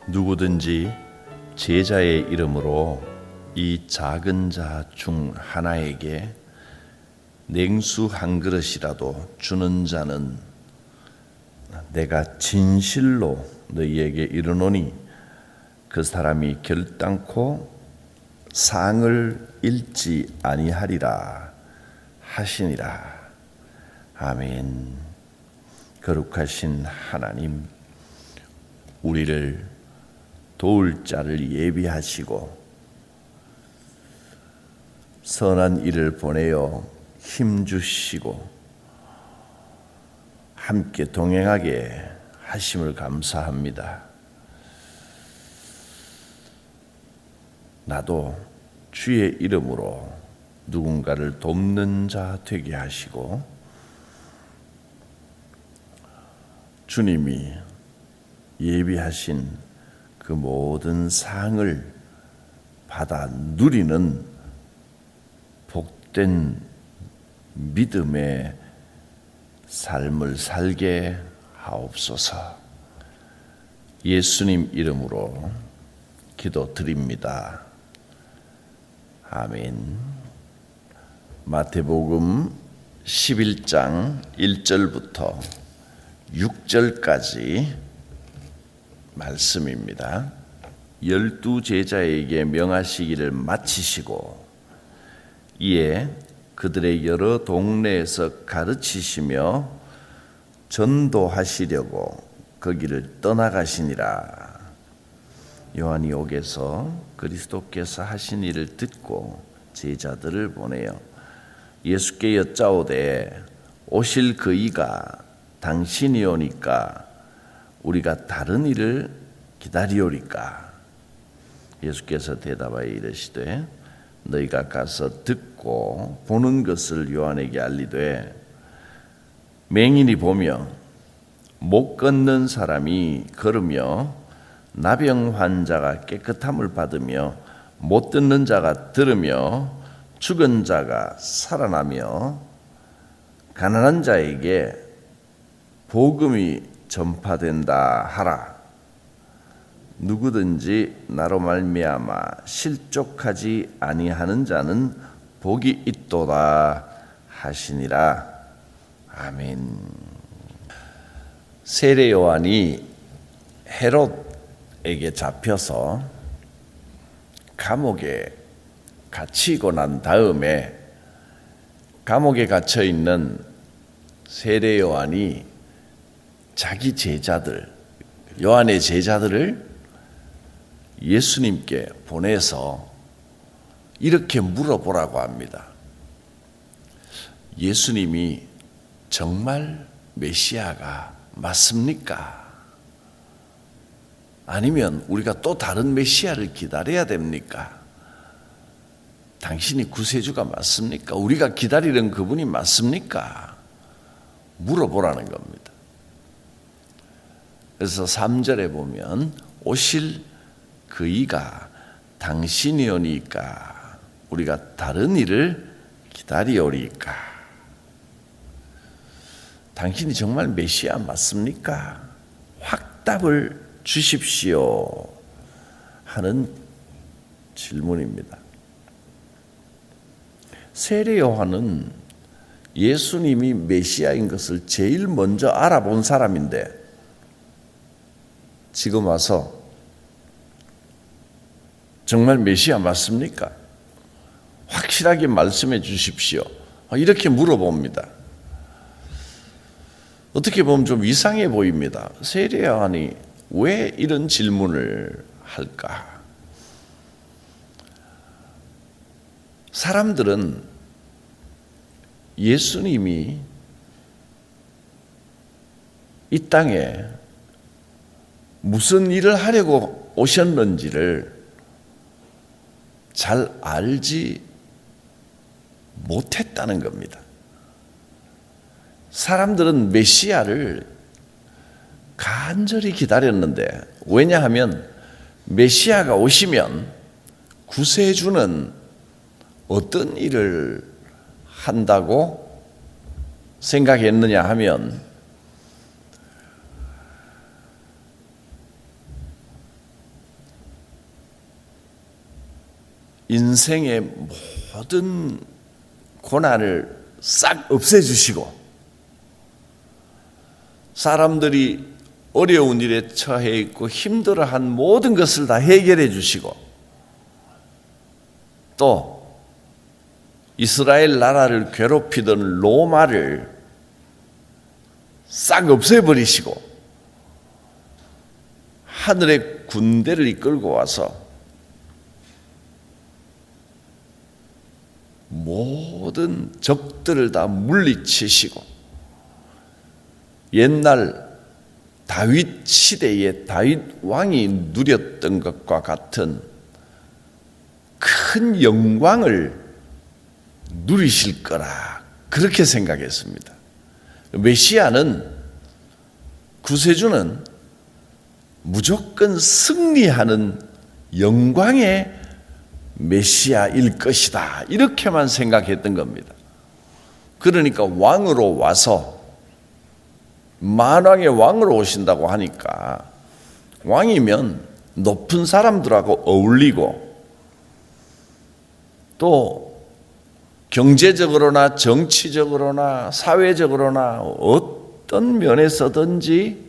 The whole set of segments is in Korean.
누구든지 제자의 이름으로 이 작은 자 중 하나에게 냉수 한 그릇이라도 주는 자는 내가 진실로 너희에게 이르노니 그 사람이 결단코 상을 잃지 아니하리라 하시니라. 아멘. 거룩하신 하나님, 우리를 도울 자를 예비하시고 선한 일을 보내어 힘주시고 함께 동행하게 하심을 감사합니다. 나도 주의 이름으로 누군가를 돕는 자 되게 하시고 주님이 예비하신 그 모든 상을 받아 누리는 복된 믿음의 삶을 살게 하옵소서. 예수님 이름으로 기도드립니다. 아멘. 마태복음 11장 1절부터 6절까지 말씀입니다. 12 제자에게 명하시기를 마치시고 이에 그들의 여러 동네에서 가르치시며 전도하시려고 거기를 떠나가시니라. 요한이 옥에서 그리스도께서 하신 일을 듣고 제자들을 보내어 예수께 여짜오되 오실 그 이가 당신이 오니까 우리가 다른 일을 기다리오리까? 예수께서 대답하여 이르시되 너희가 가서 듣고 보는 것을 요한에게 알리되 맹인이 보며 못 걷는 사람이 걸으며 나병 환자가 깨끗함을 받으며 못 듣는 자가 들으며 죽은 자가 살아나며 가난한 자에게 복음이 전파된다 하라. 누구든지 나로 말미암아 실족하지 아니하는 자는 복이 있도다 하시니라. 아멘. 세례 요한이 헤롯에게 잡혀서 감옥에 갇히고 난 다음에 감옥에 갇혀 있는 세례 요한이 자기 제자들, 요한의 제자들을 예수님께 보내서 이렇게 물어보라고 합니다. 예수님이 정말 메시아가 맞습니까? 아니면 우리가 또 다른 메시아를 기다려야 됩니까? 당신이 구세주가 맞습니까? 우리가 기다리는 그분이 맞습니까? 물어보라는 겁니다. 그래서 3절에 보면 오실 그 이가 당신이 오니까 우리가 다른 일을 기다리오리까? 당신이 정말 메시아 맞습니까? 확답을 주십시오 하는 질문입니다. 세례 요한은 예수님이 메시아인 것을 제일 먼저 알아본 사람인데 지금 와서 정말 메시아 맞습니까? 확실하게 말씀해 주십시오. 이렇게 물어봅니다. 어떻게 보면 좀 이상해 보입니다. 세례 요한이 왜 이런 질문을 할까? 사람들은 예수님이 이 땅에 무슨 일을 하려고 오셨는지를 잘 알지 못했다는 겁니다. 사람들은 메시아를 간절히 기다렸는데, 왜냐하면 메시아가 오시면 구세주는 어떤 일을 한다고 생각했느냐 하면 인생의 모든 고난을 싹 없애주시고 사람들이 어려운 일에 처해 있고 힘들어한 모든 것을 다 해결해 주시고 또 이스라엘 나라를 괴롭히던 로마를 싹 없애버리시고 하늘의 군대를 이끌고 와서 모든 적들을 다 물리치시고 옛날 다윗 시대의 다윗 왕이 누렸던 것과 같은 큰 영광을 누리실 거라 그렇게 생각했습니다. 메시아는 구세주는 무조건 승리하는 영광의 메시아일 것이다 이렇게만 생각했던 겁니다. 그러니까 왕으로 와서 만왕의 왕으로 오신다고 하니까 왕이면 높은 사람들하고 어울리고 또 경제적으로나 정치적으로나 사회적으로나 어떤 면에서든지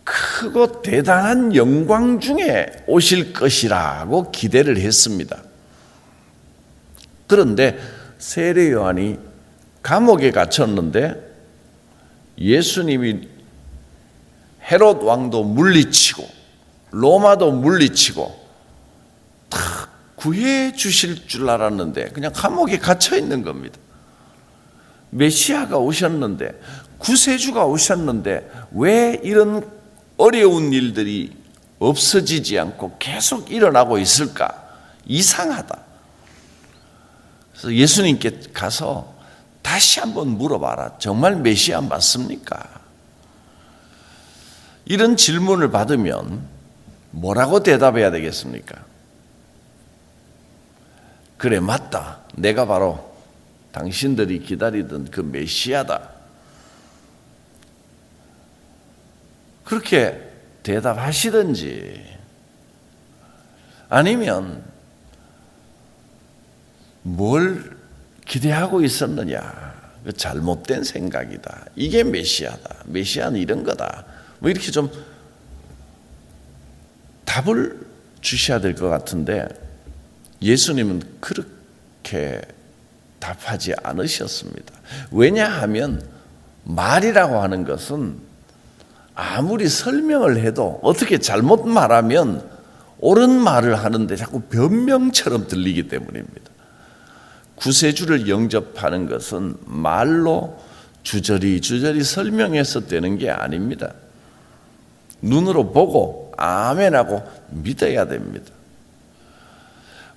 크고 대단한 영광 중에 오실 것이라고 기대를 했습니다. 그런데 세례 요한이 감옥에 갇혔는데 예수님이 헤롯 왕도 물리치고 로마도 물리치고 다 구해 주실 줄 알았는데 그냥 감옥에 갇혀 있는 겁니다. 메시아가 오셨는데 구세주가 오셨는데 왜 이런 어려운 일들이 없어지지 않고 계속 일어나고 있을까? 이상하다. 그래서 예수님께 가서 다시 한번 물어봐라. 정말 메시아 맞습니까? 이런 질문을 받으면 뭐라고 대답해야 되겠습니까? 그래, 맞다. 내가 바로 당신들이 기다리던 그 메시아다. 그렇게 대답하시든지 아니면 뭘 기대하고 있었느냐. 그 잘못된 생각이다. 이게 메시아다. 메시아는 이런 거다. 뭐 이렇게 좀 답을 주셔야 될 것 같은데 예수님은 그렇게 답하지 않으셨습니다. 왜냐하면 말이라고 하는 것은 아무리 설명을 해도 어떻게 잘못 말하면 옳은 말을 하는데 자꾸 변명처럼 들리기 때문입니다. 구세주를 영접하는 것은 말로 주저리 설명해서 되는 게 아닙니다. 눈으로 보고 아멘하고 믿어야 됩니다.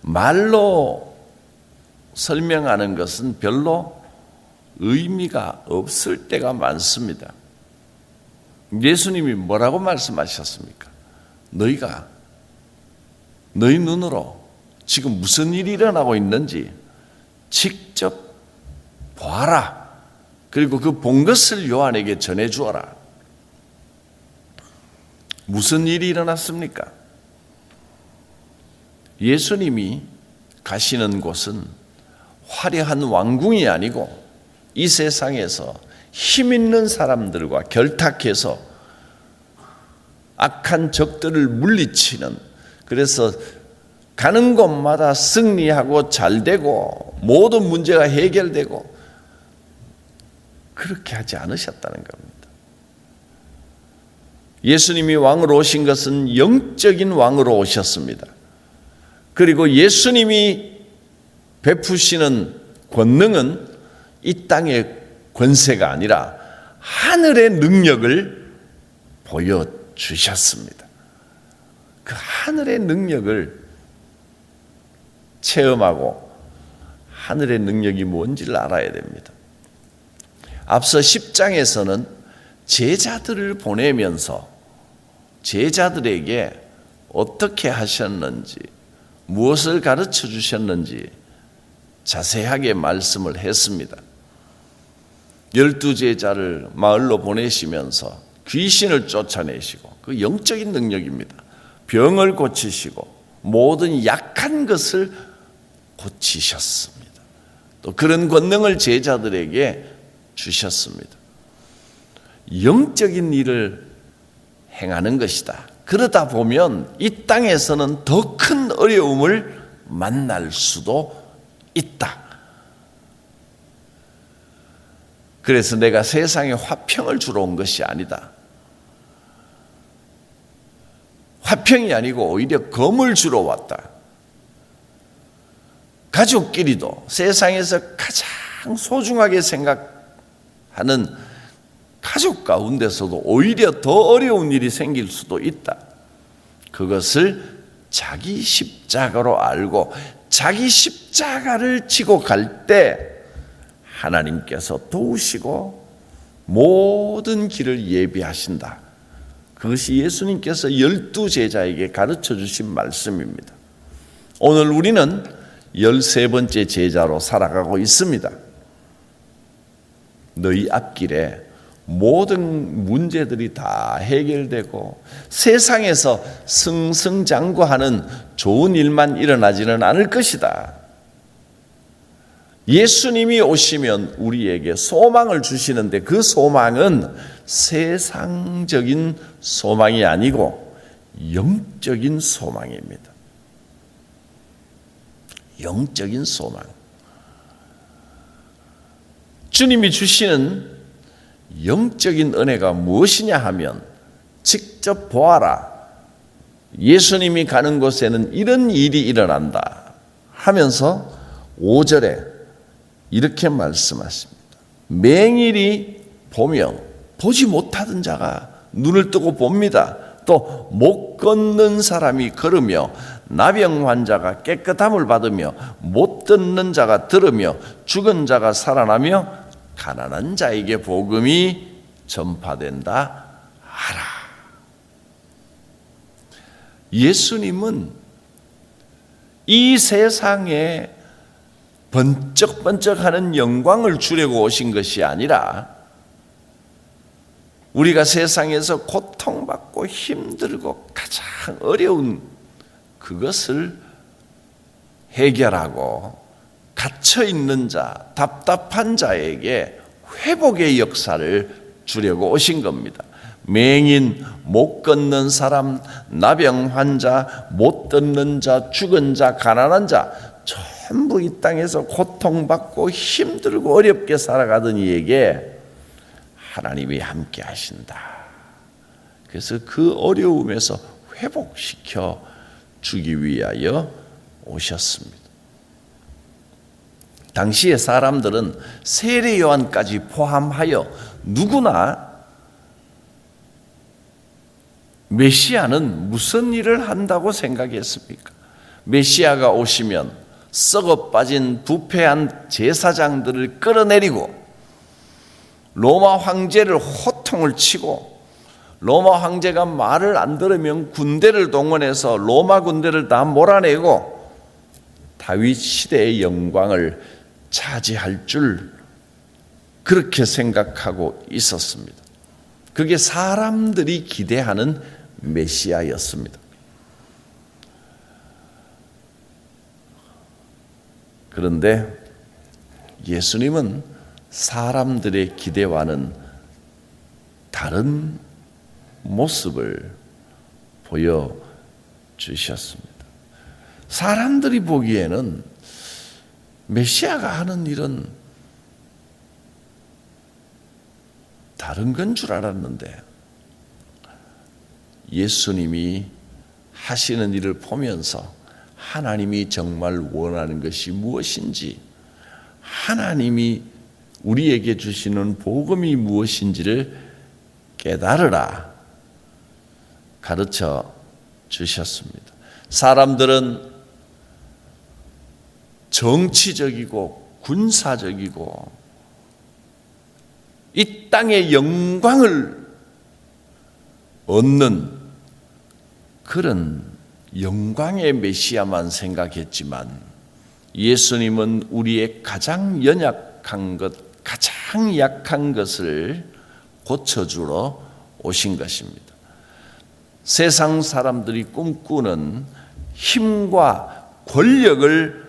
말로 설명하는 것은 별로 의미가 없을 때가 많습니다. 예수님이 뭐라고 말씀하셨습니까? 너희가 너희 눈으로 지금 무슨 일이 일어나고 있는지 직접 보아라. 그리고 그 본 것을 요한에게 전해 주어라. 무슨 일이 일어났습니까? 예수님이 가시는 곳은 화려한 왕궁이 아니고 이 세상에서 힘 있는 사람들과 결탁해서 악한 적들을 물리치는, 그래서 가는 곳마다 승리하고 잘되고 모든 문제가 해결되고 그렇게 하지 않으셨다는 겁니다. 예수님이 왕으로 오신 것은 영적인 왕으로 오셨습니다. 그리고 예수님이 베푸시는 권능은 이 땅의 권세가 아니라 하늘의 능력을 보여주셨습니다. 그 하늘의 능력을 체험하고 하늘의 능력이 뭔지를 알아야 됩니다. 앞서 10장에서는 제자들을 보내면서 제자들에게 어떻게 하셨는지, 무엇을 가르쳐 주셨는지 자세하게 말씀을 했습니다. 12제자를 마을로 보내시면서 귀신을 쫓아내시고, 그 영적인 능력입니다. 병을 고치시고 모든 약한 것을 고치셨습니다. 또 그런 권능을 제자들에게 주셨습니다. 영적인 일을 행하는 것이다. 그러다 보면 이 땅에서는 더 큰 어려움을 만날 수도 있다. 그래서 내가 세상에 화평을 주러 온 것이 아니다. 화평이 아니고 오히려 검을 주러 왔다. 가족끼리도 세상에서 가장 소중하게 생각하는 가족 가운데서도 오히려 더 어려운 일이 생길 수도 있다. 그것을 자기 십자가로 알고 자기 십자가를 지고 갈 때 하나님께서 도우시고 모든 길을 예비하신다. 그것이 예수님께서 12제자에게 가르쳐 주신 말씀입니다. 오늘 우리는 13번째 제자로 살아가고 있습니다. 너희 앞길에 모든 문제들이 다 해결되고 세상에서 승승장구하는 좋은 일만 일어나지는 않을 것이다. 예수님이 오시면 우리에게 소망을 주시는데 그 소망은 세상적인 소망이 아니고 영적인 소망입니다. 영적인 소망. 주님이 주시는 영적인 은혜가 무엇이냐 하면 직접 보아라. 예수님이 가는 곳에는 이런 일이 일어난다 하면서 5절에 이렇게 말씀하십니다. 맹인이 보며 보지 못하던 자가 눈을 뜨고 봅니다. 또 못 걷는 사람이 걸으며 나병 환자가 깨끗함을 받으며 못 듣는 자가 들으며 죽은 자가 살아나며 가난한 자에게 복음이 전파된다 하라. 예수님은 이 세상에 번쩍번쩍하는 영광을 주려고 오신 것이 아니라 우리가 세상에서 고통받고 힘들고 가장 어려운 그것을 해결하고 갇혀있는 자, 답답한 자에게 회복의 역사를 주려고 오신 겁니다. 맹인, 못 걷는 사람, 나병 환자, 못 듣는 자, 죽은 자, 가난한 자 전부 이 땅에서 고통받고 힘들고 어렵게 살아가던 이에게 하나님이 함께 하신다. 그래서 그 어려움에서 회복시켜 주기 위하여 오셨습니다. 당시의 사람들은 세례 요한까지 포함하여 누구나 메시아는 무슨 일을 한다고 생각했습니까? 메시아가 오시면 썩어 빠진 부패한 제사장들을 끌어내리고 로마 황제를 호통을 치고 로마 황제가 말을 안 들으면 군대를 동원해서 로마 군대를 다 몰아내고 다윗 시대의 영광을 차지할 줄 그렇게 생각하고 있었습니다. 그게 사람들이 기대하는 메시아였습니다. 그런데 예수님은 사람들의 기대와는 다른 모습을 보여주셨습니다. 사람들이 보기에는 메시아가 하는 일은 다른 건 줄 알았는데 예수님이 하시는 일을 보면서 하나님이 정말 원하는 것이 무엇인지, 하나님이 우리에게 주시는 복음이 무엇인지를 깨달으라 가르쳐 주셨습니다. 사람들은 정치적이고 군사적이고 이 땅의 영광을 얻는 그런 영광의 메시아만 생각했지만 예수님은 우리의 가장 연약한 것, 가장 약한 것을 고쳐주러 오신 것입니다. 세상 사람들이 꿈꾸는 힘과 권력을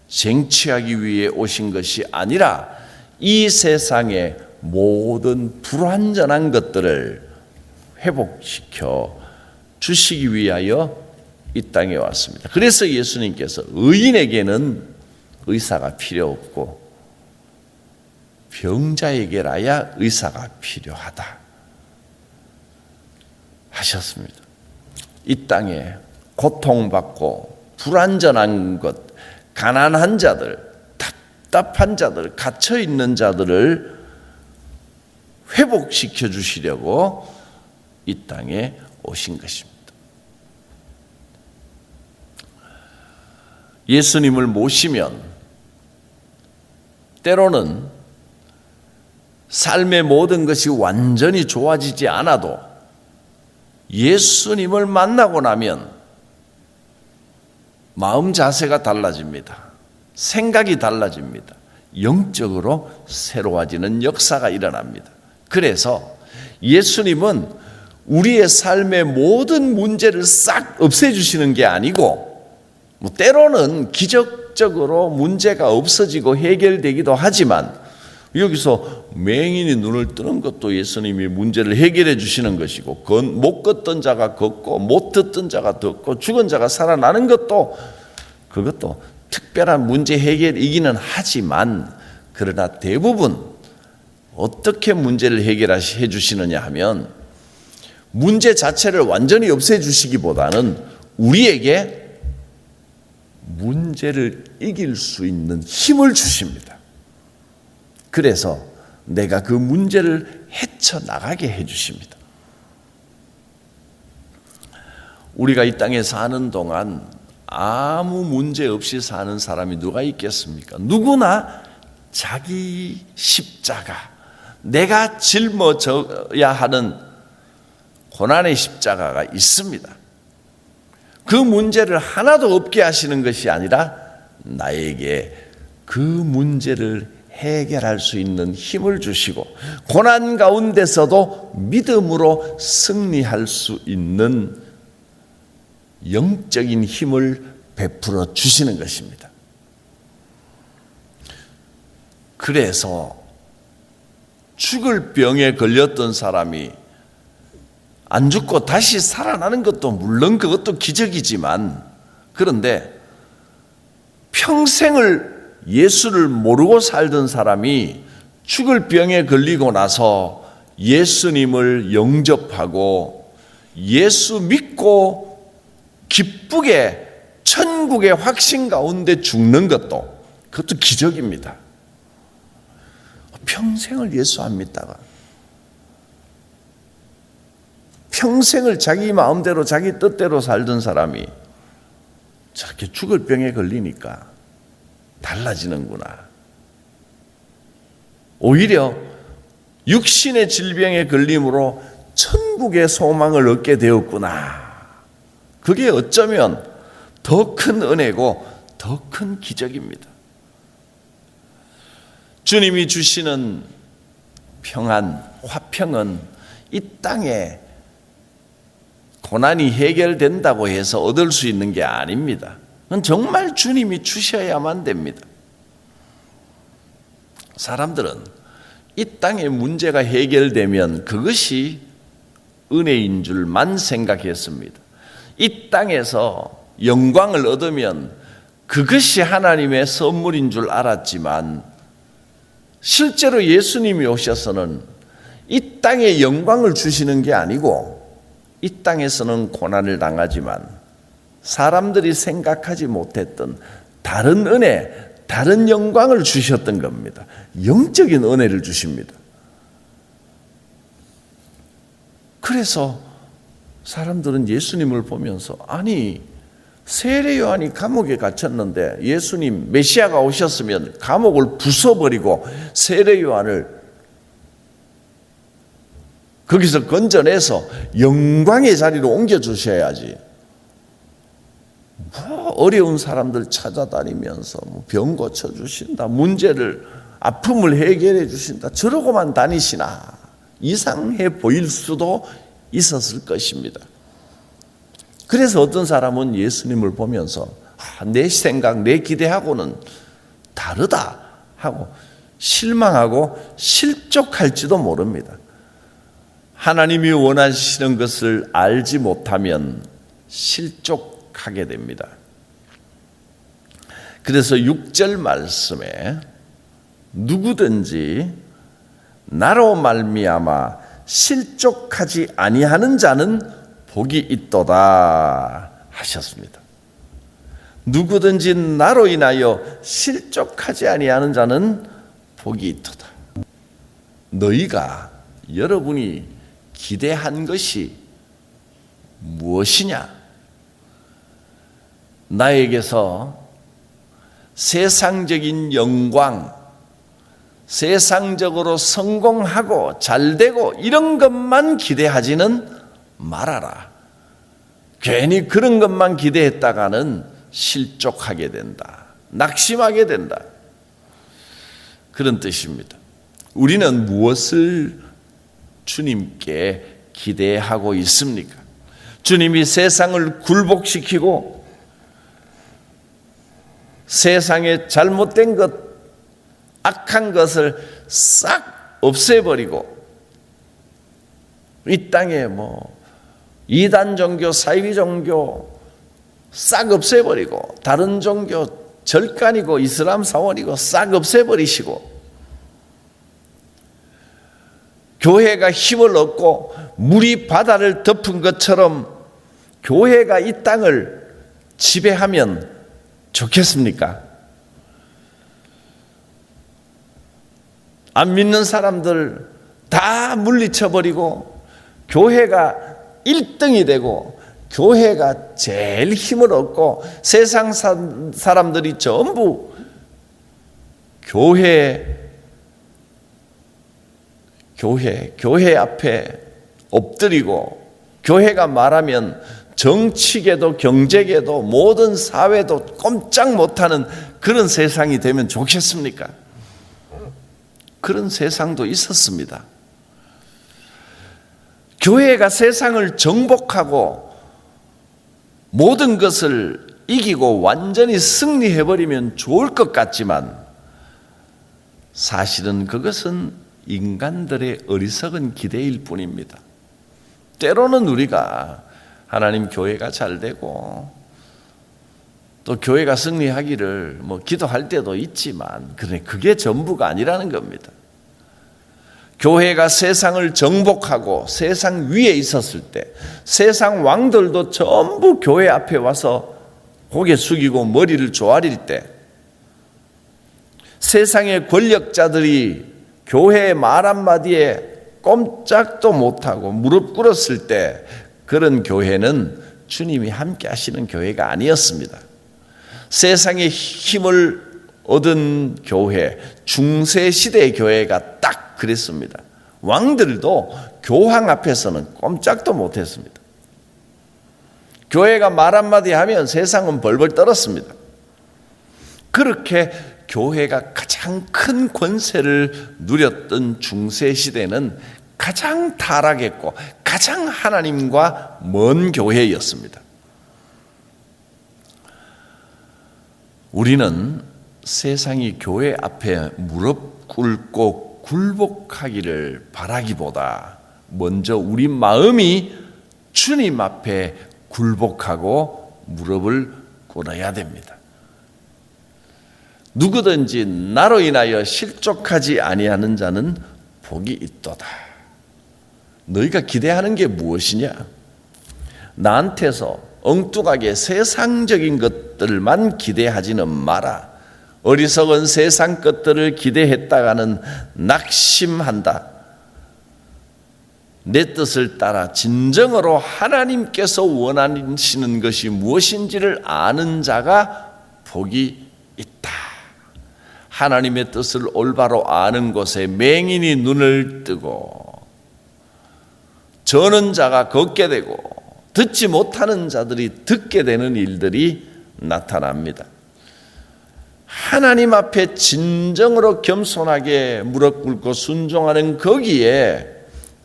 쟁취하기 위해 오신 것이 아니라 이 세상의 모든 불완전한 것들을 회복시켜 주시기 위하여 이 땅에 왔습니다. 그래서 예수님께서 의인에게는 의사가 필요 없고 병자에게라야 의사가 필요하다 하셨습니다. 이 땅에 고통받고 불완전한 것, 가난한 자들, 답답한 자들, 갇혀있는 자들을 회복시켜 주시려고 이 땅에 오신 것입니다. 예수님을 모시면 때로는 삶의 모든 것이 완전히 좋아지지 않아도 예수님을 만나고 나면 마음 자세가 달라집니다. 생각이 달라집니다. 영적으로 새로워지는 역사가 일어납니다. 그래서 예수님은 우리의 삶의 모든 문제를 싹 없애주시는 게 아니고 때로는 기적적으로 문제가 없어지고 해결되기도 하지만 여기서 맹인이 눈을 뜨는 것도 예수님이 문제를 해결해 주시는 것이고 못 걷던 자가 걷고 못 듣던 자가 듣고 죽은 자가 살아나는 것도 그것도 특별한 문제 해결이기는 하지만 그러나 대부분 어떻게 문제를 해결해 주시느냐 하면 문제 자체를 완전히 없애주시기보다는 우리에게 문제를 이길 수 있는 힘을 주십니다. 그래서 내가 그 문제를 헤쳐나가게 해주십니다. 우리가 이 땅에 사는 동안 아무 문제 없이 사는 사람이 누가 있겠습니까? 누구나 자기 십자가, 내가 짊어져야 하는 고난의 십자가가 있습니다. 그 문제를 하나도 없게 하시는 것이 아니라 나에게 그 문제를 해결할 수 있는 힘을 주시고 고난 가운데서도 믿음으로 승리할 수 있는 영적인 힘을 베풀어 주시는 것입니다. 그래서 죽을 병에 걸렸던 사람이 안 죽고 다시 살아나는 것도 물론 그것도 기적이지만 그런데 평생을 예수를 모르고 살던 사람이 죽을 병에 걸리고 나서 예수님을 영접하고 예수 믿고 기쁘게 천국의 확신 가운데 죽는 것도 그것도 기적입니다. 평생을 예수 안 믿다가 평생을 자기 마음대로 자기 뜻대로 살던 사람이 저렇게 죽을 병에 걸리니까 달라지는구나. 오히려 육신의 질병에 걸림으로 천국의 소망을 얻게 되었구나. 그게 어쩌면 더 큰 은혜고 더 큰 기적입니다. 주님이 주시는 평안, 화평은 이 땅에 고난이 해결된다고 해서 얻을 수 있는 게 아닙니다. 그건 정말 주님이 주셔야만 됩니다. 사람들은 이 땅의 문제가 해결되면 그것이 은혜인 줄만 생각했습니다. 이 땅에서 영광을 얻으면 그것이 하나님의 선물인 줄 알았지만 실제로 예수님이 오셔서는 이 땅에 영광을 주시는 게 아니고 이 땅에서는 고난을 당하지만 사람들이 생각하지 못했던 다른 은혜, 다른 영광을 주셨던 겁니다. 영적인 은혜를 주십니다. 그래서 사람들은 예수님을 보면서 아니 세례 요한이 감옥에 갇혔는데 예수님 메시아가 오셨으면 감옥을 부숴버리고 세례 요한을 거기서 건져내서 영광의 자리로 옮겨주셔야지. 어려운 사람들 찾아다니면서 병 고쳐주신다, 문제를 아픔을 해결해 주신다, 저러고만 다니시나 이상해 보일 수도 있었을 것입니다. 그래서 어떤 사람은 예수님을 보면서 내 생각, 내 기대하고는 다르다 하고 실망하고 실족할지도 모릅니다. 하나님이 원하시는 것을 알지 못하면 실족하게 됩니다. 그래서 6절 말씀에 누구든지 나로 말미암아 실족하지 아니하는 자는 복이 있도다 하셨습니다. 누구든지 나로 인하여 실족하지 아니하는 자는 복이 있도다. 너희가 여러분이 기대한 것이 무엇이냐? 나에게서 세상적인 영광, 세상적으로 성공하고 잘되고 이런 것만 기대하지는 말아라. 괜히 그런 것만 기대했다가는 실족하게 된다. 낙심하게 된다. 그런 뜻입니다. 우리는 무엇을 주님께 기대하고 있습니까? 주님이 세상을 굴복시키고 세상에 잘못된 것, 악한 것을 싹 없애버리고 이 땅에 이단 종교, 사이비 종교 싹 없애버리고 다른 종교 절간이고 이슬람 사원이고 싹 없애버리시고 교회가 힘을 얻고 물이 바다를 덮은 것처럼 교회가 이 땅을 지배하면 좋겠습니까? 안 믿는 사람들 다 물리쳐버리고 교회가 1등이 되고 교회가 제일 힘을 얻고 세상 사람들이 전부 교회 앞에 엎드리고 교회가 말하면 정치계도 경제계도 모든 사회도 꼼짝 못하는 그런 세상이 되면 좋겠습니까? 그런 세상도 있었습니다. 교회가 세상을 정복하고 모든 것을 이기고 완전히 승리해버리면 좋을 것 같지만 사실은 그것은 인간들의 어리석은 기대일 뿐입니다. 때로는 우리가 하나님 교회가 잘 되고 또 교회가 승리하기를 기도할 때도 있지만 그게 전부가 아니라는 겁니다. 교회가 세상을 정복하고 세상 위에 있었을 때 세상 왕들도 전부 교회 앞에 와서 고개 숙이고 머리를 조아릴 때 세상의 권력자들이 교회의 말 한마디에 꼼짝도 못하고 무릎 꿇었을 때 그런 교회는 주님이 함께 하시는 교회가 아니었습니다. 세상의 힘을 얻은 교회, 중세시대의 교회가 딱 그랬습니다. 왕들도 교황 앞에서는 꼼짝도 못했습니다. 교회가 말 한마디 하면 세상은 벌벌 떨었습니다. 그렇게 교회가 가장 큰 권세를 누렸던 중세시대는 가장 타락했고 가장 하나님과 먼 교회였습니다. 우리는 세상이 교회 앞에 무릎 꿇고 굴복하기를 바라기보다 먼저 우리 마음이 주님 앞에 굴복하고 무릎을 꿇어야 됩니다. 누구든지 나로 인하여 실족하지 아니하는 자는 복이 있도다. 너희가 기대하는 게 무엇이냐? 나한테서 엉뚱하게 세상적인 것들만 기대하지는 마라. 어리석은 세상 것들을 기대했다가는 낙심한다. 내 뜻을 따라 진정으로 하나님께서 원하시는 것이 무엇인지를 아는 자가 복이 있다. 하나님의 뜻을 올바로 아는 곳에 맹인이 눈을 뜨고 저는 자가 걷게 되고 듣지 못하는 자들이 듣게 되는 일들이 나타납니다. 하나님 앞에 진정으로 겸손하게 무릎 꿇고 순종하는 거기에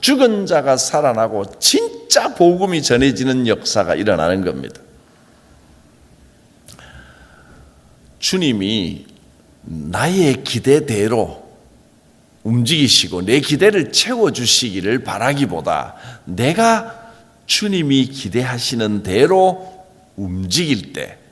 죽은 자가 살아나고 진짜 진짜 복음이 전해지는 역사가 일어나는 겁니다. 주님이 나의 기대대로 움직이시고 내 기대를 채워주시기를 바라기보다 내가 주님이 기대하시는 대로 움직일 때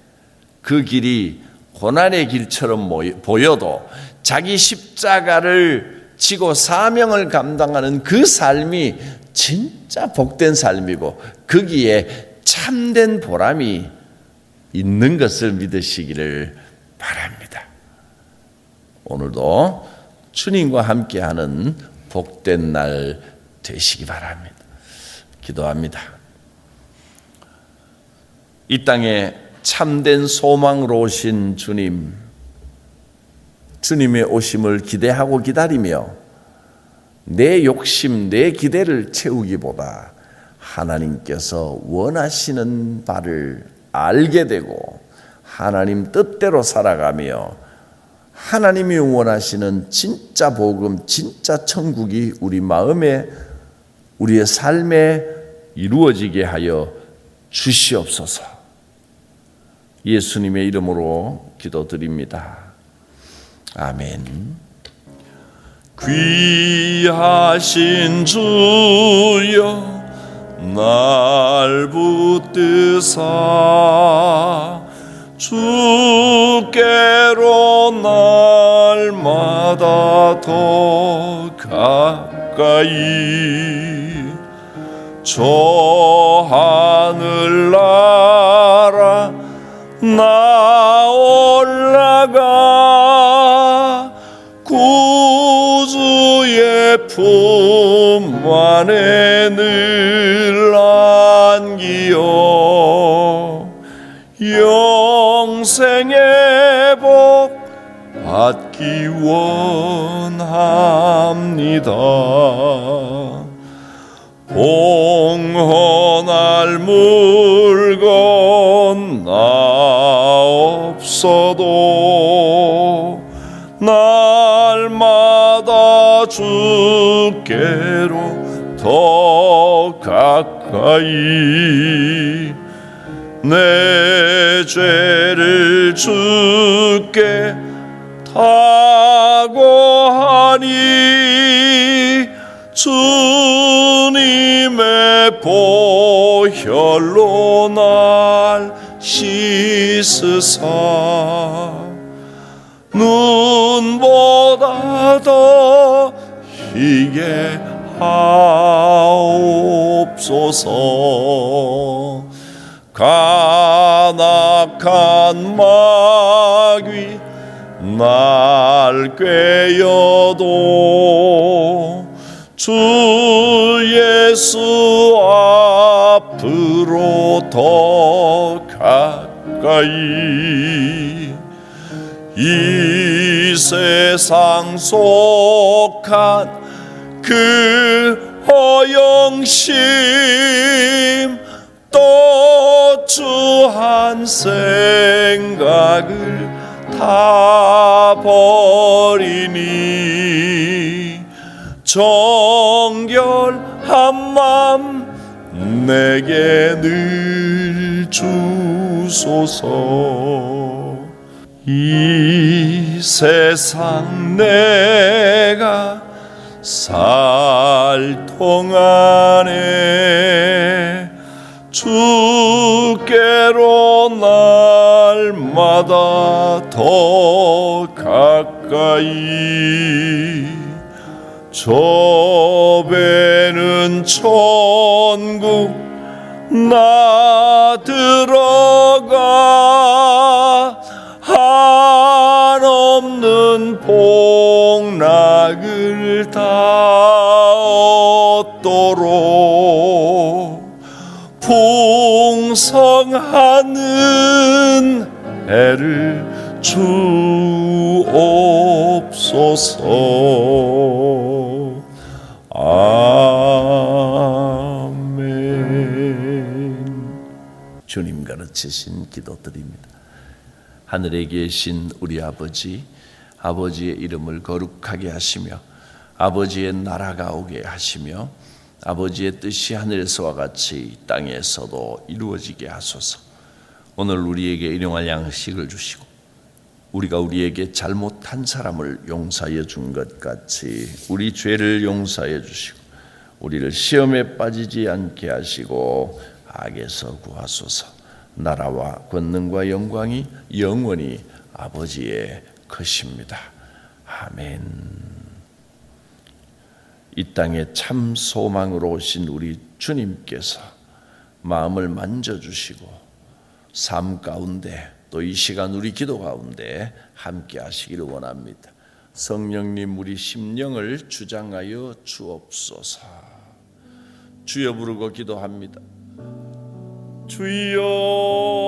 그 길이 고난의 길처럼 보여도 자기 십자가를 지고 사명을 감당하는 그 삶이 진짜 복된 삶이고 거기에 참된 보람이 있는 것을 믿으시기를 바랍니다. 오늘도 주님과 함께하는 복된 날 되시기 바랍니다. 기도합니다. 이 땅에 참된 소망으로 오신 주님, 주님의 오심을 기대하고 기다리며 내 욕심, 내 기대를 채우기보다 하나님께서 원하시는 바를 알게 되고 하나님 뜻대로 살아가며 하나님이 원하시는 진짜 복음, 진짜 천국이 우리 마음에, 우리의 삶에 이루어지게 하여 주시옵소서. 예수님의 이름으로 기도드립니다. 아멘. 귀하신 주여 날 붙드사 주께로 날마다 더 가까이 저 하늘나라 나 올라가 구주의 품 안에 늘 안기어 영생의 복 받기 원합니다. 봉헌할 물건 나 없어도 날마다 주께로 더 가까이 내 죄를 주께 타고하니 주님의 보혈로 날 씻으사 눈보다 더 희게 하옵소서. 간악한 마귀 날 꾀어도 주 예수 앞으로 더 가까이 이 세상 속한 그 허영심 또 주 한 생각을 다 버리니 정결한 맘 내게 늘 주소서. 이 세상 내가 살 동안에 주께로 날마다 더 가까이 저 배는 천국 나 들어가 한없는 복락을 다 얻도록 풍성한 은혜를 주옵소서. 아멘. 주님 가르치신 기도드립니다. 하늘에 계신 우리 아버지, 아버지의 이름을 거룩하게 하시며 아버지의 나라가 오게 하시며 아버지의 뜻이 하늘에서와 같이 이 땅에서도 이루어지게 하소서. 오늘 우리에게 일용할 양식을 주시고 우리가 우리에게 잘못한 사람을 용서해 준 것 같이 우리 죄를 용서해 주시고 우리를 시험에 빠지지 않게 하시고 악에서 구하소서. 나라와 권능과 영광이 영원히 아버지의 것입니다. 아멘. 이 땅에 참 소망으로 오신 우리 주님께서 마음을 만져주시고 삶 가운데 또 이 시간 우리 기도 가운데 함께 하시기를 원합니다. 성령님 우리 심령을 주장하여 주옵소서. 주여 부르고 기도합니다. 주여